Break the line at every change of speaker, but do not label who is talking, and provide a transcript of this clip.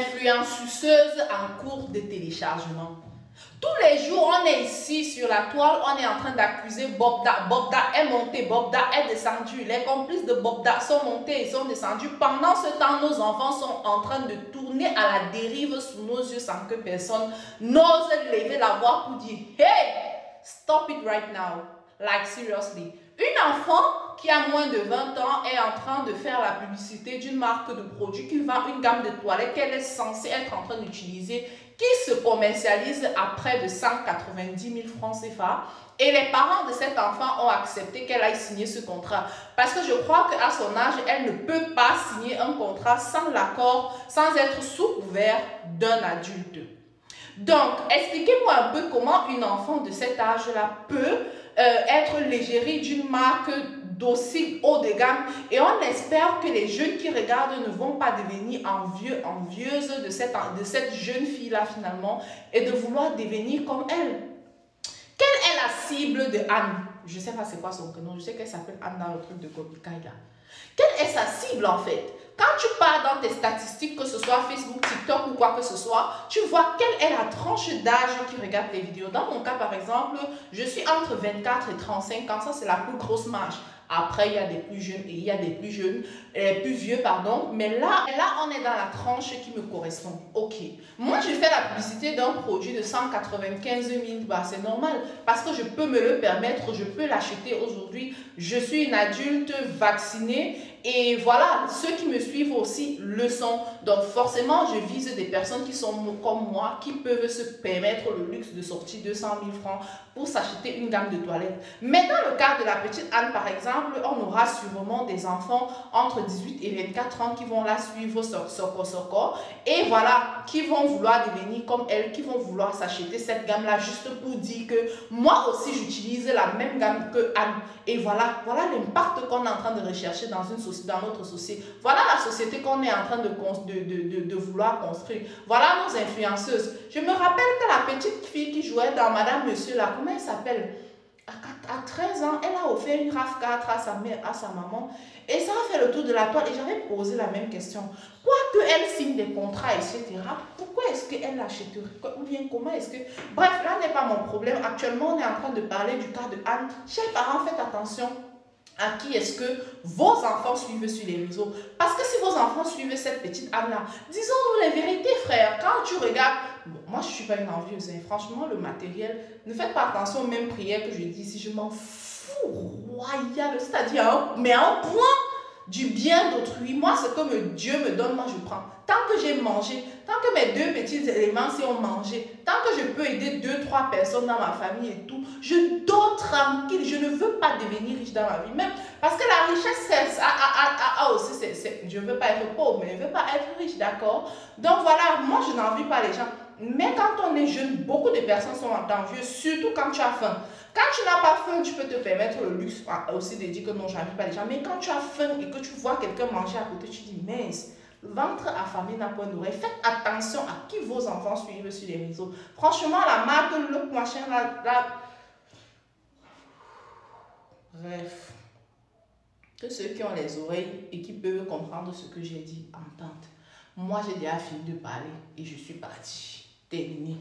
influenceuse en cours de téléchargement. Tous les jours, on est ici sur la toile, on est en train d'accuser Bobda. Bobda est monté, Bobda est descendu. Les complices de Bobda sont montés et sont descendus. Pendant ce temps, nos enfants sont en train de tourner à la dérive sous nos yeux sans que personne n'ose lever la voix pour dire « Hey, stop it right now. Like seriously. » Une enfant qui a moins de 20 ans est en train de faire la publicité d'une marque de produits qui vend une gamme de toilettes qu'elle est censée être en train d'utiliser, qui se commercialise à près de 190 000 francs CFA. Et les parents de cet enfant ont accepté qu'elle aille signer ce contrat. Parce que je crois qu'à son âge, elle ne peut pas signer un contrat sans l'accord, sans être sous couvert d'un adulte. Donc, expliquez-moi un peu comment une enfant de cet âge-là peut être l'égérie d'une marque d'aussi haut de gamme, et on espère que les jeunes qui regardent ne vont pas devenir envieuses de cette jeune fille-là finalement et de vouloir devenir comme elle. Quelle est la cible de Anne? Je ne sais pas c'est quoi son prénom, je sais qu'elle s'appelle Anne dans le truc de Kobikai là. Quelle est sa cible en fait? Quand tu pars dans tes statistiques, que ce soit Facebook, TikTok ou quoi que ce soit, tu vois quelle est la tranche d'âge qui regarde les vidéos. Dans mon cas par exemple, je suis entre 24 et 35 ans, ça c'est la plus grosse marge. Après, il y a des plus jeunes et il y a des plus jeunes, plus vieux, pardon. Mais là, on est dans la tranche qui me correspond. Ok. Moi, je fais la publicité d'un produit de 195 000. Bah, c'est normal parce que je peux me le permettre. Je peux l'acheter aujourd'hui. Je suis une adulte vaccinée. Et voilà, ceux qui me suivent aussi le sont. Donc forcément, je vise des personnes qui sont comme moi, qui peuvent se permettre le luxe de sortir 200 000 francs pour s'acheter une gamme de toilettes. Mais dans le cas de la petite Anne, par exemple, on aura sûrement des enfants entre 18 et 24 ans qui vont la suivre soko, et voilà, qui vont vouloir devenir comme elle, qui vont vouloir s'acheter cette gamme-là juste pour dire que moi aussi, j'utilise la même gamme que Anne. Et voilà l'impact qu'on est en train de rechercher dans notre société. Voilà la société qu'on est en train de vouloir construire. Voilà nos influenceuses. Je me rappelle que la petite fille qui jouait dans Madame Monsieur là, comment elle s'appelle? À 13 ans, elle a offert une RAV4 à sa mère, à sa maman. Et ça a fait le tour de la toile. Et j'avais posé la même question. Quoi qu'elle signe des contrats, etc., pourquoi est-ce qu'elle l'achèterait? Ou bien comment est-ce que... Bref, là n'est pas mon problème. Actuellement, on est en train de parler du cas de Anne. Chers parents, faites attention à qui est-ce que vos enfants suivent sur les réseaux. Parce que si vos enfants suivent cette petite Anne-là, disons-nous les vérités, frère. Quand tu regardes... Bon, moi, je ne suis pas une envieuse. Hein. Franchement, le matériel, ne faites pas attention aux mêmes prières que je dis ici. Je m'en fous royal. C'est-à-dire, mais à un point du bien d'autrui. Moi, ce que Dieu me donne, moi, je prends. Tant que j'ai mangé, tant que mes deux petits éléments si ont mangé, tant que je peux aider 2-3 personnes dans ma famille et tout, je dors tranquille. Je ne veux pas devenir riche dans ma vie. Même parce que la richesse, aussi, je ne veux pas être pauvre, mais je ne veux pas être riche, d'accord? Donc voilà, moi, je n'envie pas les gens. Mais quand on est jeune, beaucoup de personnes sont envieuses, surtout quand tu as faim. Quand tu n'as pas faim, tu peux te permettre le luxe aussi de dire que non, j'invite pas les gens. Mais quand tu as faim et que tu vois quelqu'un manger à côté, tu dis mince, le ventre affamé n'a point d'oreille. Faites attention à qui vos enfants suivent sur les réseaux. Franchement, la marque, le machin, bref. Que ceux qui ont les oreilles et qui peuvent comprendre ce que j'ai dit entendent. Moi, j'ai déjà fini de parler et je suis partie. Terminé.